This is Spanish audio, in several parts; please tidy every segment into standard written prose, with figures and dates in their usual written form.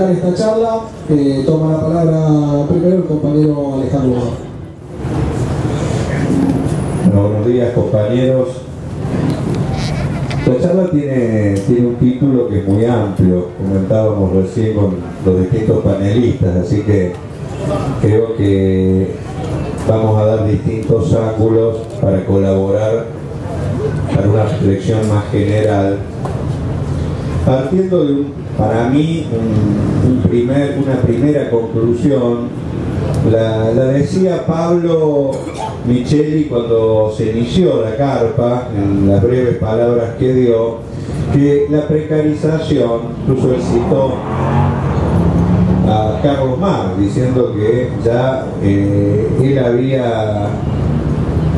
arrancar esta charla. Toma la palabra primero el compañero Alejandro. Bueno, buenos días, compañeros. La charla tiene un título que es muy amplio, comentábamos recién con los distintos panelistas, así que creo que vamos a dar distintos ángulos para colaborar para una reflexión más general, partiendo de para mí una primera conclusión. La decía Pablo Micheli cuando se inició la carpa, en las breves palabras que dio, que la precarización, incluso él citó a Carlos Marx diciendo que ya él había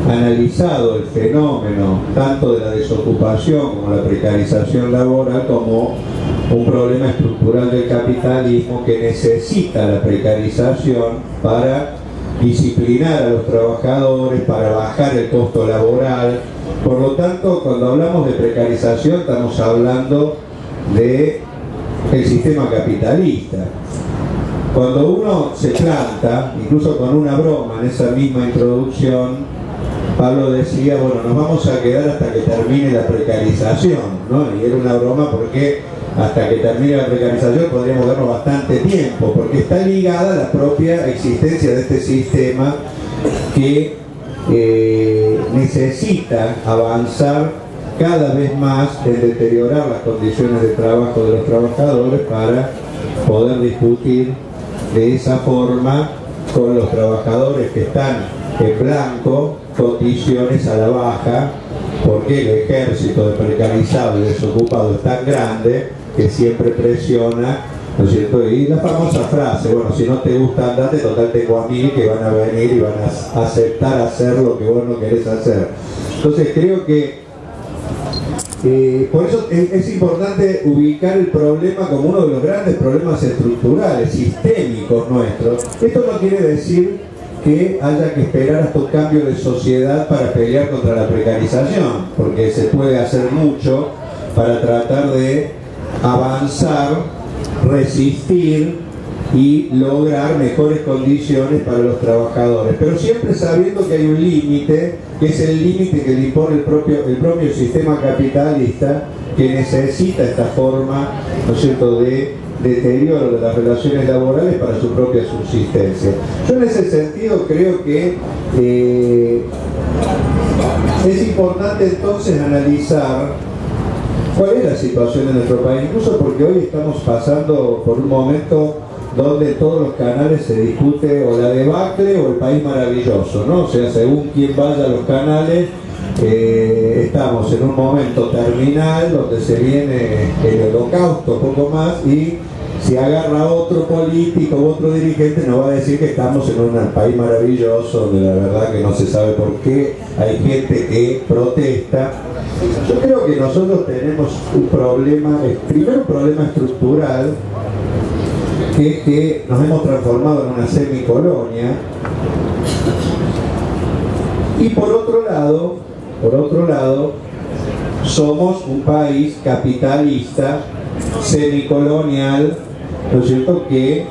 analizado el fenómeno tanto de la desocupación como la precarización laboral como un problema estructural del capitalismo que necesita la precarización para disciplinar a los trabajadores, para bajar el costo laboral. Por lo tanto, cuando hablamos de precarización estamos hablando del sistema capitalista. Cuando uno se planta, incluso con una broma en esa misma introducción, Pablo decía, bueno, nos vamos a quedar hasta que termine la precarización, ¿no? Y era una broma porque hasta que termine la precarización podríamos darnos bastante tiempo, porque está ligada a la propia existencia de este sistema que necesita avanzar cada vez más en deteriorar las condiciones de trabajo de los trabajadores para poder discutir de esa forma con los trabajadores que están en blanco condiciones a la baja, porque el ejército de precarizados y desocupados es tan grande que siempre presiona, ¿no es cierto? Y la famosa frase, bueno, si no te gusta andate, total tengo a mí que van a venir y van a aceptar hacer lo que vos no querés hacer. Entonces creo que por eso es importante ubicar el problema como uno de los grandes problemas estructurales, sistémicos nuestros. Esto no quiere decir que haya que esperar hasta un cambio de sociedad para pelear contra la precarización, porque se puede hacer mucho para tratar de avanzar, resistir y lograr mejores condiciones para los trabajadores, pero siempre sabiendo que hay un límite, que es el límite que le impone el propio sistema capitalista, que necesita esta forma, ¿no es cierto?, de deterioro de las relaciones laborales para su propia subsistencia. Yo en ese sentido creo que es importante entonces analizar cuál es la situación de nuestro país, incluso porque hoy estamos pasando por un momento donde en todos los canales se discute o la debacle o el país maravilloso, ¿no? O sea, según quien vaya a los canales, estamos en un momento terminal donde se viene el holocausto, poco más, y si agarra otro político u otro dirigente nos va a decir que estamos en un país maravilloso, donde la verdad que no se sabe por qué hay gente que protesta. Yo creo que nosotros tenemos un problema, primero un problema estructural, que es que nos hemos transformado en una semicolonia, y por otro lado somos un país capitalista, semicolonial, ¿no es cierto?, que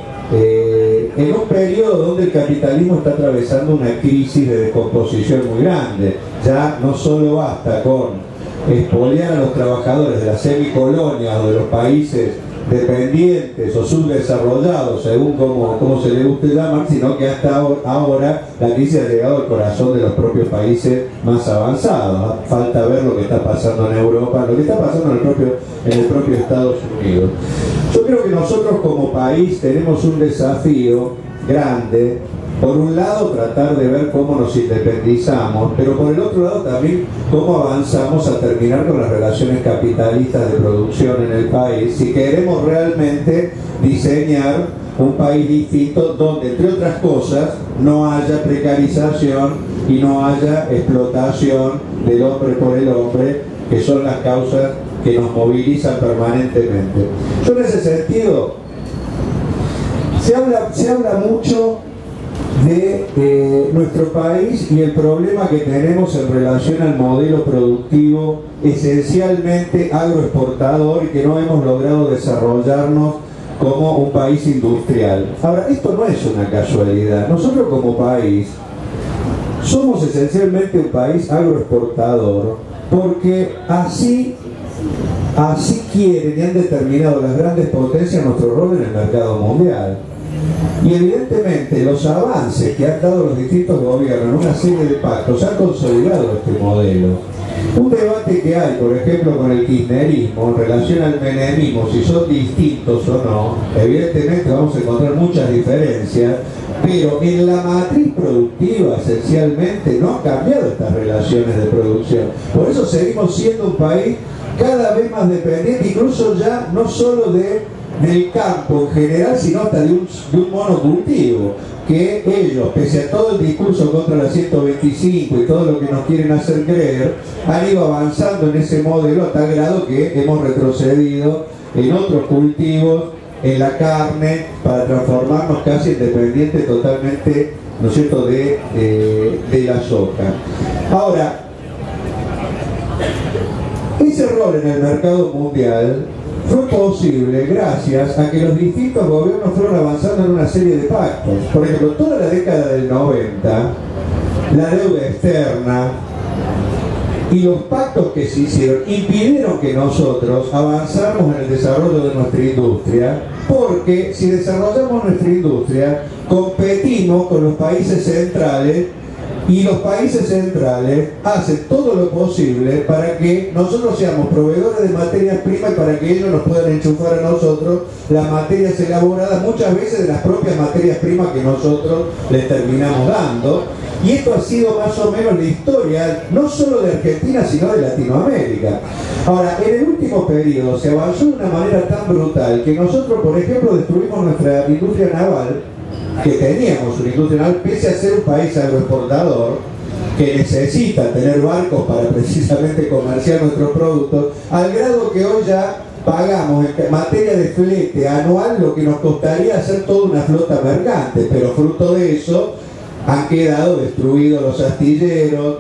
en un periodo donde el capitalismo está atravesando una crisis de descomposición muy grande. Ya no solo basta con expoliar a los trabajadores de las semicolonia o de los países dependientes o subdesarrollados, según como se le guste llamar, sino que hasta ahora la crisis ha llegado al corazón de los propios países más avanzados. Falta ver lo que está pasando en Europa, lo que está pasando en el propio Estados Unidos. Yo creo que nosotros como país tenemos un desafío grande. Por un lado, tratar de ver cómo nos independizamos, pero por el otro lado también cómo avanzamos a terminar con las relaciones capitalistas de producción en el país, si queremos realmente diseñar un país distinto donde, entre otras cosas, no haya precarización y no haya explotación del hombre por el hombre, que son las causas que nos movilizan permanentemente. Yo en ese sentido, se habla mucho de nuestro país y el problema que tenemos en relación al modelo productivo esencialmente agroexportador, y que no hemos logrado desarrollarnos como un país industrial. Ahora, esto no es una casualidad. Nosotros como país somos esencialmente un país agroexportador, porque así quieren y han determinado las grandes potencias nuestro rol en el mercado mundial. Y evidentemente los avances que han dado los distintos gobiernos en una serie de pactos han consolidado este modelo. Un debate que hay, por ejemplo, con el kirchnerismo en relación al menemismo, si son distintos o no, evidentemente vamos a encontrar muchas diferencias, pero en la matriz productiva esencialmente no han cambiado estas relaciones de producción. Por eso seguimos siendo un país cada vez más dependiente, incluso ya no solo del campo en general, sino hasta de un monocultivo, que ellos, pese a todo el discurso contra la 125 y todo lo que nos quieren hacer creer, han ido avanzando en ese modelo a tal grado que hemos retrocedido en otros cultivos, en la carne, para transformarnos casi en dependientes totalmente, ¿no es cierto?, de la soja. Ahora, ese rol en el mercado mundial fue posible gracias a que los distintos gobiernos fueron avanzando en una serie de pactos. Por ejemplo, toda la década del 90, la deuda externa y los pactos que se hicieron impidieron que nosotros avanzáramos en el desarrollo de nuestra industria, porque si desarrollamos nuestra industria, competimos con los países centrales, y los países centrales hacen todo lo posible para que nosotros seamos proveedores de materias primas y para que ellos nos puedan enchufar a nosotros las materias elaboradas, muchas veces de las propias materias primas que nosotros les terminamos dando. Y esto ha sido más o menos la historia, no solo de Argentina, sino de Latinoamérica. Ahora, en el último periodo se avanzó de una manera tan brutal que nosotros, por ejemplo, destruimos nuestra industria naval, que teníamos una industria naval, pese a ser un país agroexportador, que necesita tener barcos para precisamente comerciar nuestros productos, al grado que hoy ya pagamos en materia de flete anual lo que nos costaría hacer toda una flota mercante, pero fruto de eso han quedado destruidos los astilleros.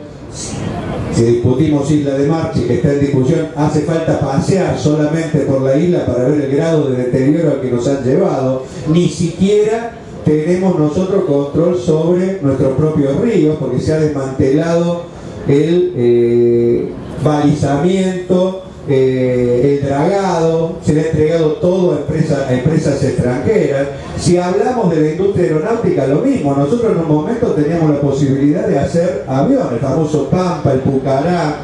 Si discutimos Isla de Marchi, que está en discusión, hace falta pasear solamente por la isla para ver el grado de deterioro al que nos han llevado. Ni siquiera tenemos nosotros control sobre nuestros propios ríos, porque se ha desmantelado el balizamiento, el dragado, se le ha entregado todo a empresas extranjeras. Si hablamos de la industria aeronáutica, lo mismo. Nosotros en un momento teníamos la posibilidad de hacer aviones, el famoso Pampa, el Pucará,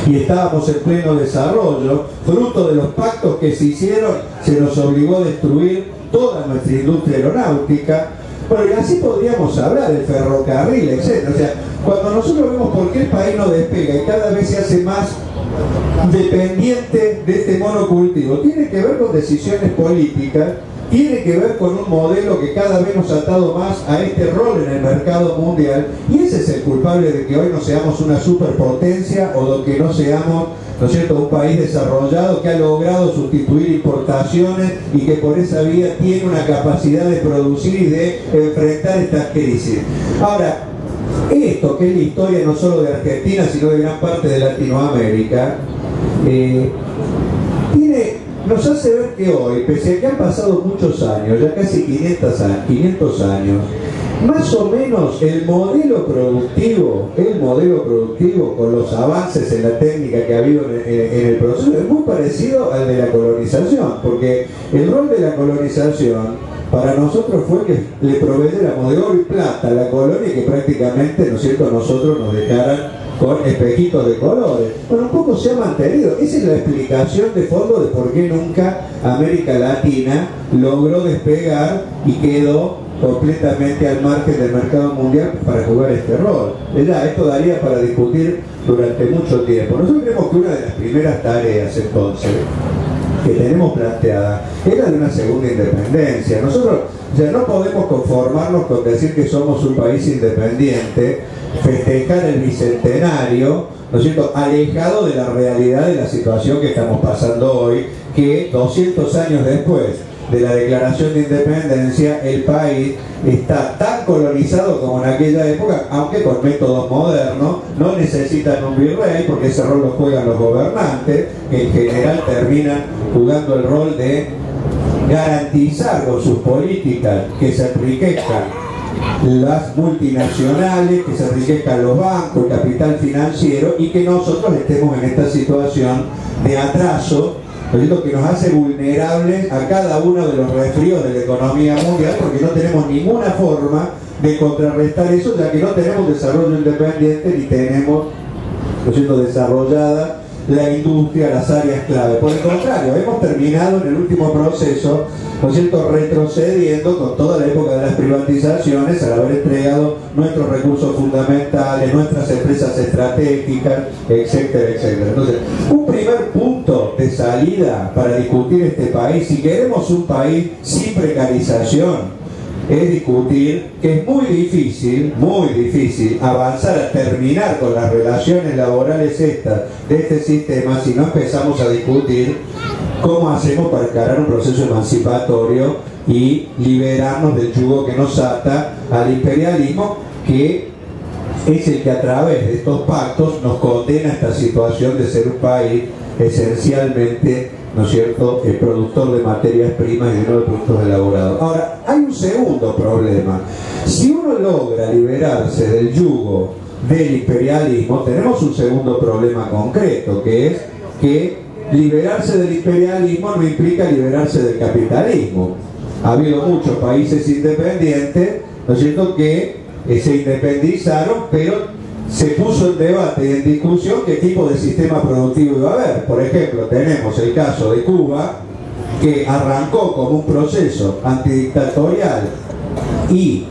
y estábamos en pleno desarrollo. Fruto de los pactos que se hicieron, se nos obligó a destruir toda nuestra industria aeronáutica. Bueno, y así podríamos hablar del ferrocarril, etc. O sea, cuando nosotros vemos por qué el país no despega y cada vez se hace más dependiente de este monocultivo, tiene que ver con decisiones políticas, tiene que ver con un modelo que cada vez nos ha atado más a este rol en el mercado mundial, y ese es el culpable de que hoy no seamos una superpotencia o de que no seamos, ¿no es cierto?, un país desarrollado que ha logrado sustituir importaciones y que por esa vía tiene una capacidad de producir y de enfrentar estas crisis. Ahora, esto que es la historia no solo de Argentina, sino de gran parte de Latinoamérica, nos hace ver que hoy, pese a que han pasado muchos años, ya casi 500 años, más o menos el modelo productivo con los avances en la técnica que ha habido en el proceso es muy parecido al de la colonización, porque el rol de la colonización para nosotros fue que le proveyéramos de oro y plata a la colonia y que prácticamente, ¿no es cierto?, nosotros nos dejaran con espejitos de colores. Bueno, un poco se ha mantenido. Esa es la explicación de fondo de por qué nunca América Latina logró despegar y quedó completamente al margen del mercado mundial para jugar este rol. Esto daría para discutir durante mucho tiempo. Nosotros creemos que una de las primeras tareas entonces que tenemos planteada es la de una segunda independencia. Nosotros ya no podemos conformarnos con decir que somos un país independiente, festejar el bicentenario, ¿no es cierto?, alejado de la realidad de la situación que estamos pasando hoy, que 200 años después de la declaración de independencia, el país está tan colonizado como en aquella época, aunque con métodos modernos. No necesitan un virrey, porque ese rol lo juegan los gobernantes, que en general terminan jugando el rol de garantizar con sus políticas que se enriquezcan las multinacionales, que se enriquezcan los bancos, el capital financiero, y que nosotros estemos en esta situación de atraso, que nos hace vulnerables a cada uno de los resfríos de la economía mundial, porque no tenemos ninguna forma de contrarrestar eso, ya que no tenemos desarrollo independiente ni tenemos, desarrollada la industria, las áreas clave. Por el contrario, hemos terminado en el último proceso, retrocediendo con toda la época de las privatizaciones, al haber entregado nuestros recursos fundamentales, nuestras empresas estratégicas, etcétera, etcétera. Entonces, un primer punto de salida para discutir este país, si queremos un país sin precarización, es discutir que es muy difícil avanzar a terminar con las relaciones laborales estas de este sistema si no empezamos a discutir cómo hacemos para encarar un proceso emancipatorio y liberarnos del yugo que nos ata al imperialismo, que es el que a través de estos pactos nos condena a esta situación de ser un país esencialmente, ¿no es cierto?, el productor de materias primas y no de productos elaborados. Ahora, hay un segundo problema. Si uno logra liberarse del yugo del imperialismo, tenemos un segundo problema concreto, que es que liberarse del imperialismo no implica liberarse del capitalismo. Ha habido muchos países independientes, ¿no es cierto?, que se independizaron, pero se puso en debate y en discusión qué tipo de sistema productivo iba a haber. Por ejemplo, tenemos el caso de Cuba, que arrancó como un proceso antidictatorial y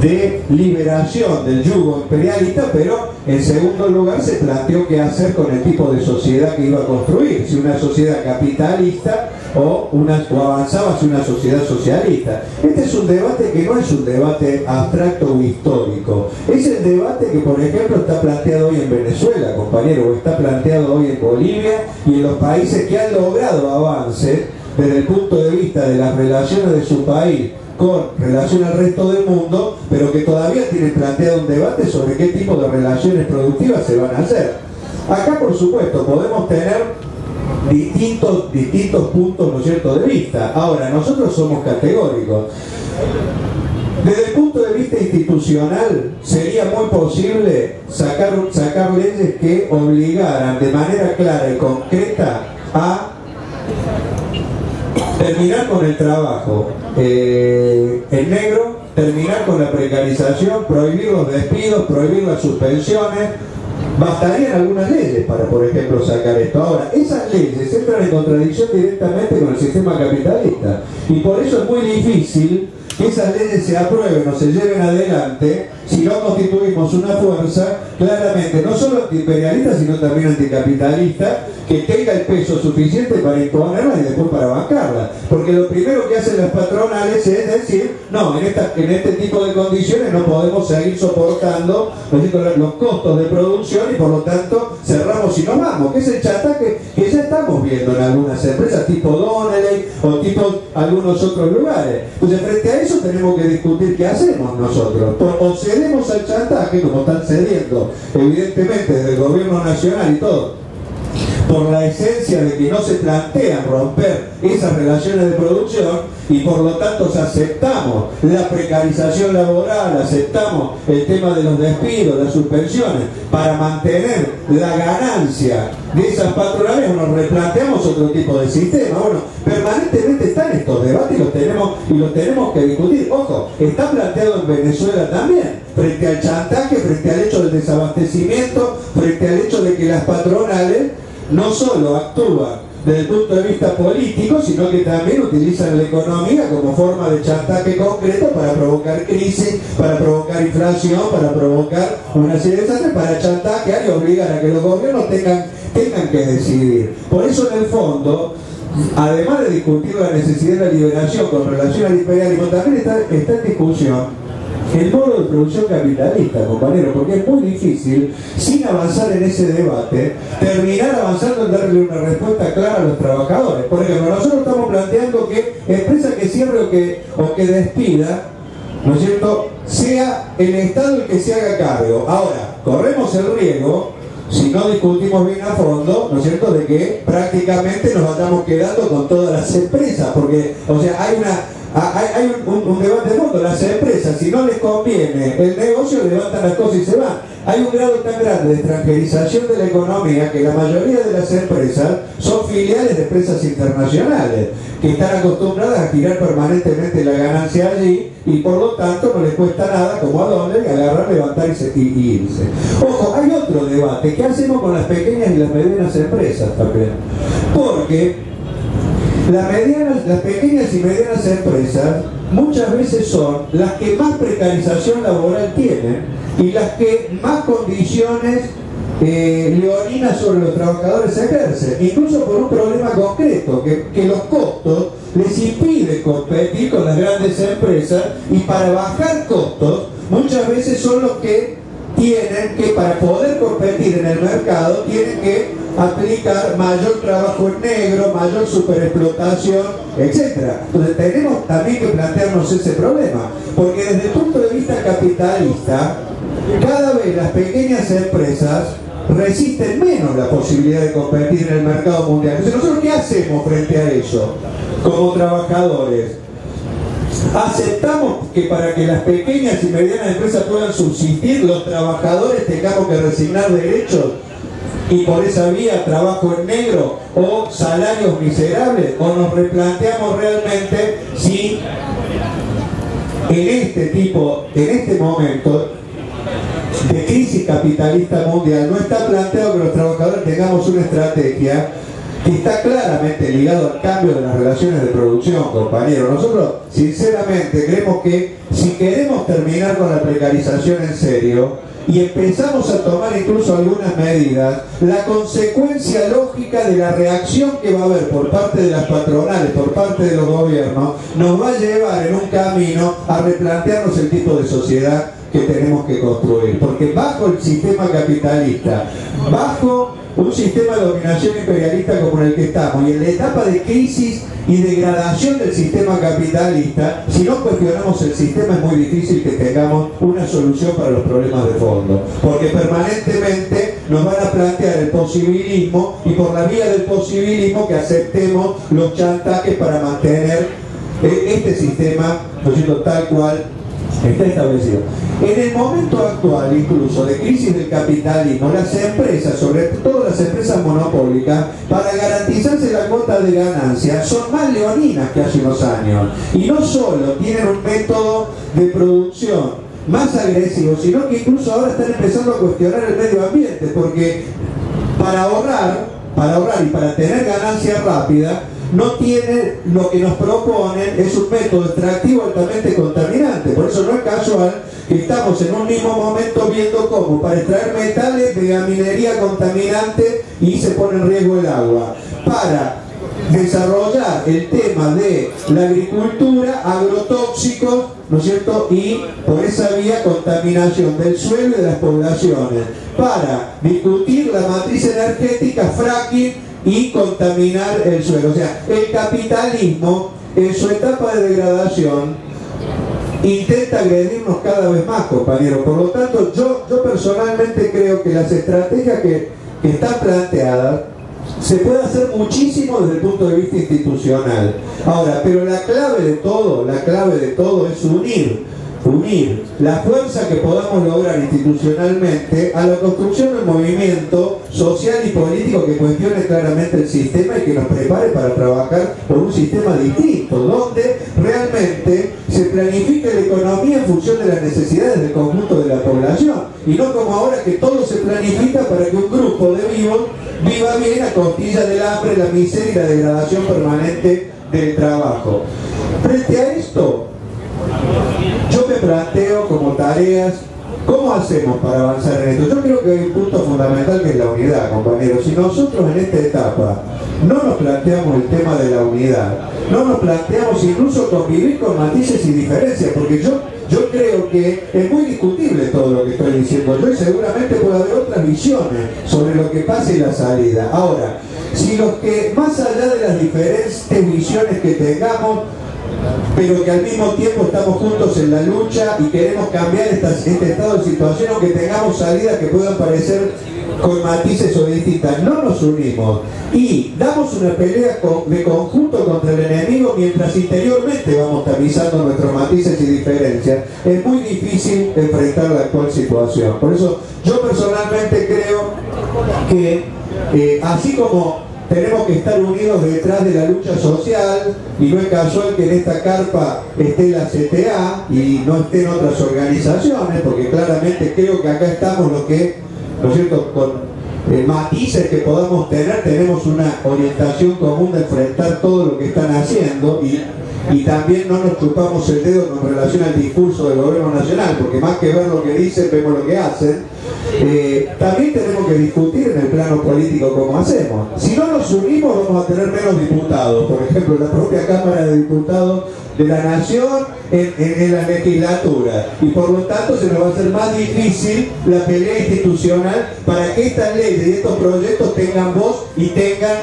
de liberación del yugo imperialista, pero en segundo lugar se planteó qué hacer con el tipo de sociedad que iba a construir, si una sociedad capitalista o avanzaba hacia una sociedad socialista. Este es un debate que no es un debate abstracto o histórico, es el debate que, por ejemplo, está planteado hoy en Venezuela, compañero, o está planteado hoy en Bolivia y en los países que han logrado avances desde el punto de vista de las relaciones de su país con relación al resto del mundo, pero que todavía tienen planteado un debate sobre qué tipo de relaciones productivas se van a hacer. Acá, por supuesto, podemos tener distintos puntos, ¿no es cierto?, de vista. Ahora, nosotros somos categóricos. Desde el punto de vista institucional, sería muy posible sacar leyes que obligaran de manera clara y concreta a terminar con el trabajo en negro, terminar con la precarización, prohibir los despidos, prohibir las suspensiones. Bastarían algunas leyes para, por ejemplo, sacar esto. Ahora, esas leyes entran en contradicción directamente con el sistema capitalista, y por eso es muy difícil que esas leyes se aprueben o se lleven adelante si no constituimos una fuerza claramente no solo antiimperialista, sino también anticapitalista, que tenga el peso suficiente para imponerla y después para bancarla. Porque lo primero que hacen las patronales es decir, no, en este tipo de condiciones no podemos seguir soportando los costos de producción y por lo tanto cerramos y nos vamos, que es el chantaje que ya estamos viendo en algunas empresas tipo Donnelley o tipo algunos otros lugares. Entonces, frente a eso tenemos que discutir qué hacemos nosotros. O cedemos al chantaje, como están cediendo evidentemente desde el gobierno nacional y todo, por la esencia de que no se plantean romper esas relaciones de producción, y por lo tanto aceptamos la precarización laboral, aceptamos el tema de los despidos, las suspensiones, para mantener la ganancia de esas patronales, o nos replanteamos otro tipo de sistema. Bueno, permanentemente están estos debates y los tenemos que discutir. Ojo, está planteado en Venezuela también, frente al chantaje, frente al hecho del desabastecimiento, frente al hecho de que las patronales no solo actúan desde el punto de vista político, sino que también utilizan la economía como forma de chantaje concreto para provocar crisis, para provocar inflación, para provocar una serie de desastres, para chantajear y obligar a que los gobiernos tengan que decidir. Por eso, en el fondo, además de discutir la necesidad de la liberación con relación al imperialismo, también está en discusión el modo de producción capitalista, compañero, porque es muy difícil, sin avanzar en ese debate, terminar avanzando en darle una respuesta clara a los trabajadores. Por ejemplo, nosotros estamos planteando que empresa que cierre o que despida, ¿no es cierto?, sea el Estado el que se haga cargo. Ahora, corremos el riesgo si no discutimos bien a fondo, ¿no es cierto?, de que prácticamente nos vayamos quedando con todas las empresas, porque, o sea, hay un debate de fondo. Las empresas, si no les conviene el negocio, levantan las cosas y se van. Hay un grado tan grande de extranjerización de la economía que la mayoría de las empresas son filiales de empresas internacionales que están acostumbradas a girar permanentemente la ganancia allí y por lo tanto no les cuesta nada, como a Donner, agarrar, levantar y irse. Ojo, hay otro debate. ¿Qué hacemos con las pequeñas y las medianas empresas también? Porque las pequeñas y medianas empresas muchas veces son las que más precarización laboral tienen y las que más condiciones leoninas sobre los trabajadores ejercen, incluso por un problema concreto, que los costos les impiden competir con las grandes empresas, y para bajar costos muchas veces son los que tienen que, para poder competir en el mercado, tienen que aplicar mayor trabajo en negro, mayor superexplotación, etc. Entonces tenemos también que plantearnos ese problema, porque desde el punto de vista capitalista, cada vez las pequeñas empresas resisten menos la posibilidad de competir en el mercado mundial. Entonces, ¿nosotros qué hacemos frente a eso como trabajadores? ¿Aceptamos que para que las pequeñas y medianas empresas puedan subsistir, los trabajadores tengamos que resignar derechos y por esa vía trabajo en negro o salarios miserables? ¿O nos replanteamos realmente si en este momento de crisis capitalista mundial no está planteado que los trabajadores tengamos una estrategia que está claramente ligado al cambio de las relaciones de producción, compañeros? Nosotros sinceramente creemos que si queremos terminar con la precarización en serio y empezamos a tomar incluso algunas medidas, la consecuencia lógica de la reacción que va a haber por parte de las patronales, por parte de los gobiernos, nos va a llevar en un camino a replantearnos el tipo de sociedad que tenemos que construir, porque bajo el sistema capitalista, bajo un sistema de dominación imperialista como en el que estamos, y en la etapa de crisis y degradación del sistema capitalista, si no cuestionamos el sistema es muy difícil que tengamos una solución para los problemas de fondo, porque permanentemente nos van a plantear el posibilismo, y por la vía del posibilismo que aceptemos los chantajes para mantener este sistema, ¿no es cierto?, tal cual está establecido. En el momento actual, incluso de crisis del capitalismo, las empresas, sobre todo las empresas monopólicas, para garantizarse la cuota de ganancia, son más leoninas que hace unos años. Y no solo tienen un método de producción más agresivo, sino que incluso ahora están empezando a cuestionar el medio ambiente, porque para ahorrar y para tener ganancia rápida, no tiene, lo que nos proponen es un método extractivo altamente contaminante. Por eso no es casual que estamos en un mismo momento viendo cómo para extraer metales de la minería contaminante y se pone en riesgo el agua, para desarrollar el tema de la agricultura, agrotóxicos, ¿no es cierto?, y por esa vía contaminación del suelo y de las poblaciones, para discutir la matriz energética, fracking, y contaminar el suelo. O sea, el capitalismo en su etapa de degradación intenta agredirnos cada vez más, compañeros. Por lo tanto, yo personalmente creo que las estrategias que están planteadas se puede hacer muchísimo desde el punto de vista institucional. Ahora, pero la clave de todo es unir la fuerza que podamos lograr institucionalmente a la construcción de un movimiento social y político que cuestione claramente el sistema y que nos prepare para trabajar por un sistema distinto, donde realmente se planifique la economía en función de las necesidades del conjunto de la población, y no como ahora que todo se planifica para que un grupo de vivos viva bien a costilla del hambre, la miseria y la degradación permanente del trabajo. Frente a esto, yo me planteo como tareas, ¿cómo hacemos para avanzar en esto? Yo creo que hay un punto fundamental que es la unidad, compañeros. Si nosotros en esta etapa no nos planteamos el tema de la unidad, no nos planteamos incluso convivir con matices y diferencias, porque yo creo que es muy discutible todo lo que estoy diciendo yo, y seguramente puede haber otras visiones sobre lo que pasa y la salida. Ahora, si los que, más allá de las diferentes visiones que tengamos, pero que al mismo tiempo estamos juntos en la lucha y queremos cambiar este estado de situación, aunque tengamos salidas que puedan parecer con matices o distintas. No nos unimos y damos una pelea de conjunto contra el enemigo mientras interiormente vamos tamizando nuestros matices y diferencias. Es muy difícil enfrentar la actual situación. Por eso yo personalmente creo que así como tenemos que estar unidos detrás de la lucha social, y no es casual que en esta carpa esté la CTA y no estén otras organizaciones, porque claramente creo que acá estamos los que, ¿no es cierto?, con matices que podamos tener, tenemos una orientación común de enfrentar todo lo que están haciendo y también no nos chupamos el dedo con relación al discurso del gobierno nacional, porque más que ver lo que dicen, vemos lo que hacen. También tenemos que discutir en el plano político cómo hacemos. Si no nos unimos vamos a tener menos diputados, por ejemplo en la propia Cámara de Diputados de la Nación, en la legislatura, y por lo tanto se nos va a hacer más difícil la pelea institucional para que estas leyes y estos proyectos tengan voz y tengan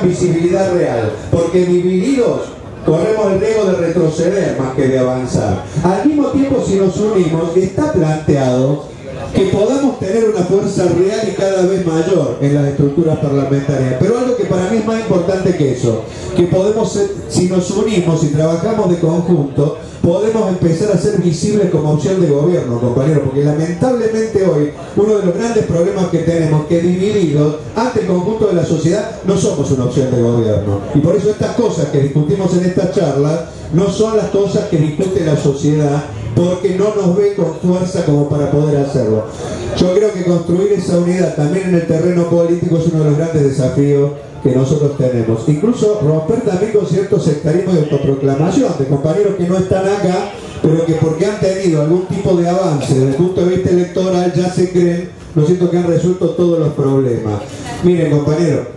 visibilidad real, porque divididos corremos el riesgo de retroceder más que de avanzar. Al mismo tiempo, si nos unimos, está planteado que podamos tener una fuerza real y cada vez mayor en las estructuras parlamentarias. Pero algo que para mí es más importante que eso, que podemos, si nos unimos y trabajamos de conjunto, podemos empezar a ser visibles como opción de gobierno, compañeros, porque lamentablemente hoy uno de los grandes problemas que tenemos, que divididos ante el conjunto de la sociedad, no somos una opción de gobierno. Y por eso estas cosas que discutimos en esta charla no son las cosas que discute la sociedad, porque no nos ve con fuerza como para poder hacerlo. Yo creo que construir esa unidad también en el terreno político es uno de los grandes desafíos que nosotros tenemos. Incluso romper también con ciertos sectarismos de autoproclamación, de compañeros que no están acá, pero que porque han tenido algún tipo de avance desde el punto de vista electoral ya se creen, ¿no es cierto?, que han resuelto todos los problemas. Miren, compañeros,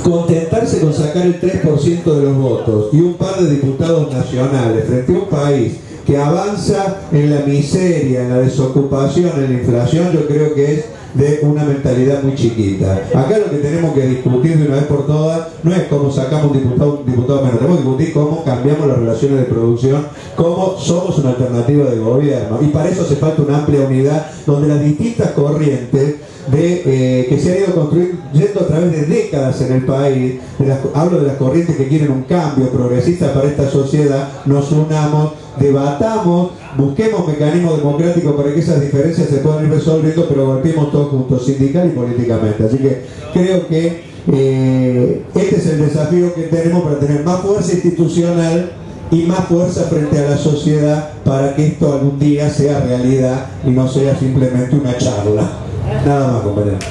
contentarse con sacar el 3% de los votos y un par de diputados nacionales frente a un país que avanza en la miseria, en la desocupación, en la inflación, yo creo que es de una mentalidad muy chiquita. Acá lo que tenemos que discutir de una vez por todas no es cómo sacamos un diputado menos, tenemos que discutir cómo cambiamos las relaciones de producción, cómo somos una alternativa de gobierno, y para eso hace falta una amplia unidad donde las distintas corrientes que se han ido construyendo a través de décadas en el país, hablo de las corrientes que quieren un cambio progresista para esta sociedad, nos unamos, debatamos, busquemos mecanismos democráticos para que esas diferencias se puedan ir resolviendo, pero golpeemos todos juntos, sindical y políticamente. Así que creo que este es el desafío que tenemos para tener más fuerza institucional y más fuerza frente a la sociedad para que esto algún día sea realidad y no sea simplemente una charla. Nada más, compañeros.